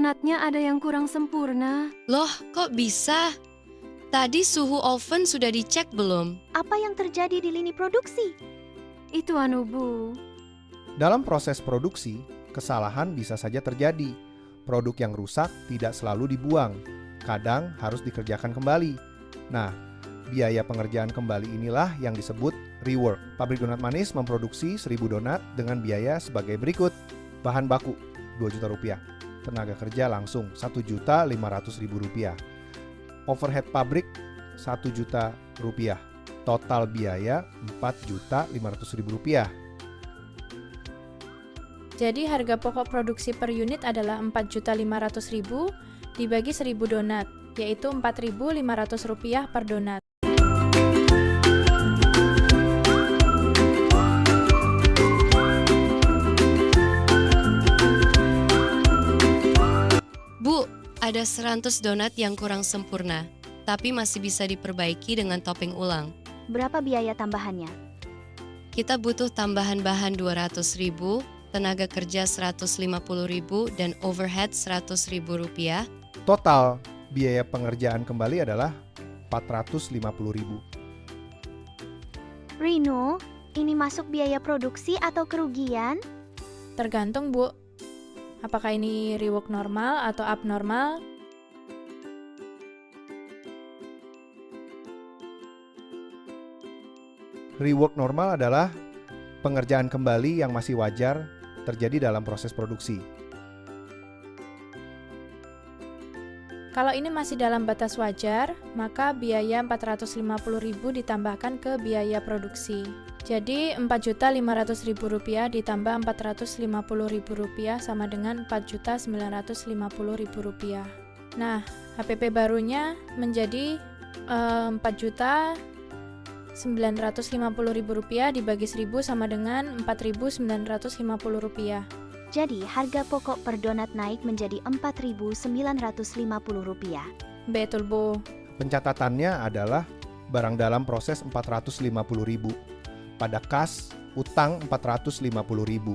donatnya ada yang kurang sempurna. Loh, kok bisa? Tadi suhu oven sudah dicek belum? Apa yang terjadi di lini produksi? Itu Bu. Dalam proses produksi, kesalahan bisa saja terjadi. Produk yang rusak tidak selalu dibuang, kadang harus dikerjakan kembali. Nah, biaya pengerjaan kembali inilah yang disebut rework. Pabrik donat manis memproduksi 1000 donat dengan biaya sebagai berikut. Bahan baku, Rp2 juta. Tenaga kerja langsung Rp1.500.000. Overhead pabrik Rp1 juta. Total biaya Rp4.500.000. Jadi harga pokok produksi per unit adalah Rp4.500.000 dibagi 1000 donat, yaitu Rp4.500 per donat. Bu, ada 100 donat yang kurang sempurna, tapi masih bisa diperbaiki dengan topping ulang. Berapa biaya tambahannya? Kita butuh tambahan bahan Rp200.000, tenaga kerja Rp150.000, dan overhead Rp100.000. Total biaya pengerjaan kembali adalah Rp450.000. Rino, ini masuk biaya produksi atau kerugian? Tergantung, Bu. Apakah ini rework normal atau abnormal? Rework normal adalah pengerjaan kembali yang masih wajar terjadi dalam proses produksi. Kalau ini masih dalam batas wajar, maka biaya Rp450.000 ditambahkan ke biaya produksi. Jadi Rp4.500.000 ditambah Rp450.000 sama dengan Rp4.950.000. Nah, HPP barunya menjadi Rp4.950.000 dibagi 1000 sama dengan Rp4.950. Jadi harga pokok per donat naik menjadi Rp4.950. Betul, Bu. Pencatatannya adalah barang dalam proses Rp450.000. Pada kas, utang Rp450.000.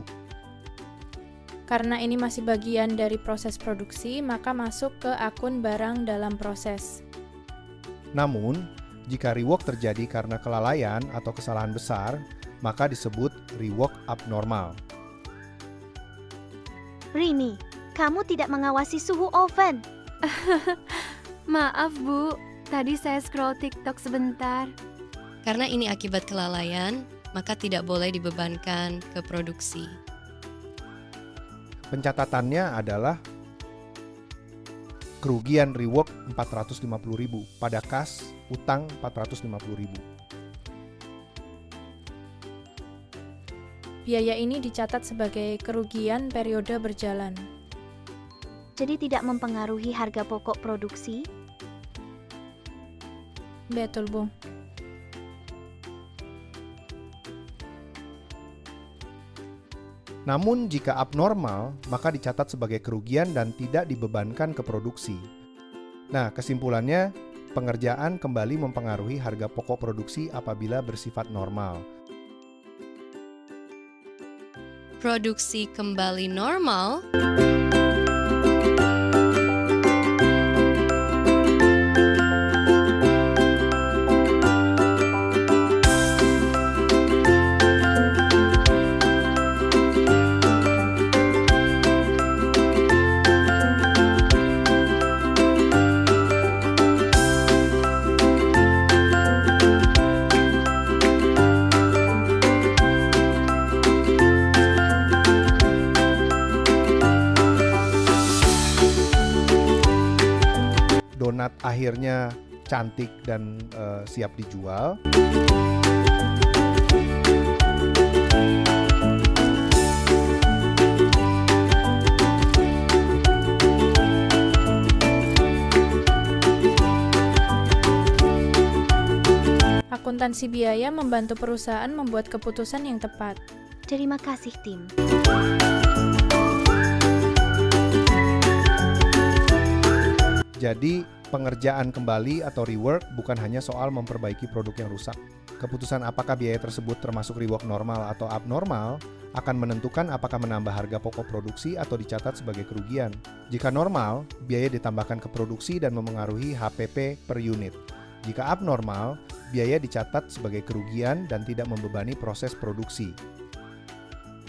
Karena ini masih bagian dari proses produksi, maka masuk ke akun barang dalam proses. Namun, jika rework terjadi karena kelalaian atau kesalahan besar, maka disebut rework abnormal. Rini, kamu tidak mengawasi suhu oven. Maaf Bu, tadi saya scroll TikTok sebentar. Karena ini akibat kelalaian, maka tidak boleh dibebankan ke produksi. Pencatatannya adalah kerugian rework Rp450.000, pada kas, utang Rp450.000. Biaya ini dicatat sebagai kerugian periode berjalan. Jadi tidak mempengaruhi harga pokok produksi? Betul, Bu. Namun jika abnormal, maka dicatat sebagai kerugian dan tidak dibebankan ke produksi. Nah, kesimpulannya, pengerjaan kembali mempengaruhi harga pokok produksi apabila bersifat normal. Produksi kembali normal. Donat akhirnya cantik dan siap dijual. Akuntansi biaya membantu perusahaan membuat keputusan yang tepat. Terima kasih, tim. Jadi, pengerjaan kembali atau rework bukan hanya soal memperbaiki produk yang rusak, Keputusan apakah biaya tersebut termasuk reward normal atau abnormal akan menentukan apakah menambah harga pokok produksi atau dicatat sebagai kerugian. Jika normal, biaya ditambahkan ke produksi dan memengaruhi HPP per unit. Jika abnormal, biaya dicatat sebagai kerugian dan tidak membebani proses produksi.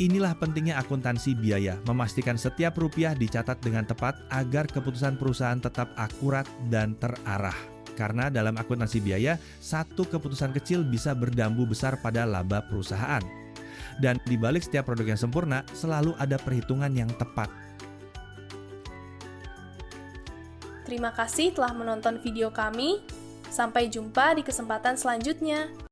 Inilah pentingnya akuntansi biaya, memastikan setiap rupiah dicatat dengan tepat agar keputusan perusahaan tetap akurat dan terarah. Karena dalam akuntansi biaya, satu keputusan kecil bisa berdambu besar pada laba perusahaan. Dan di balik setiap produk yang sempurna, selalu ada perhitungan yang tepat. Terima kasih telah menonton video kami. Sampai jumpa di kesempatan selanjutnya.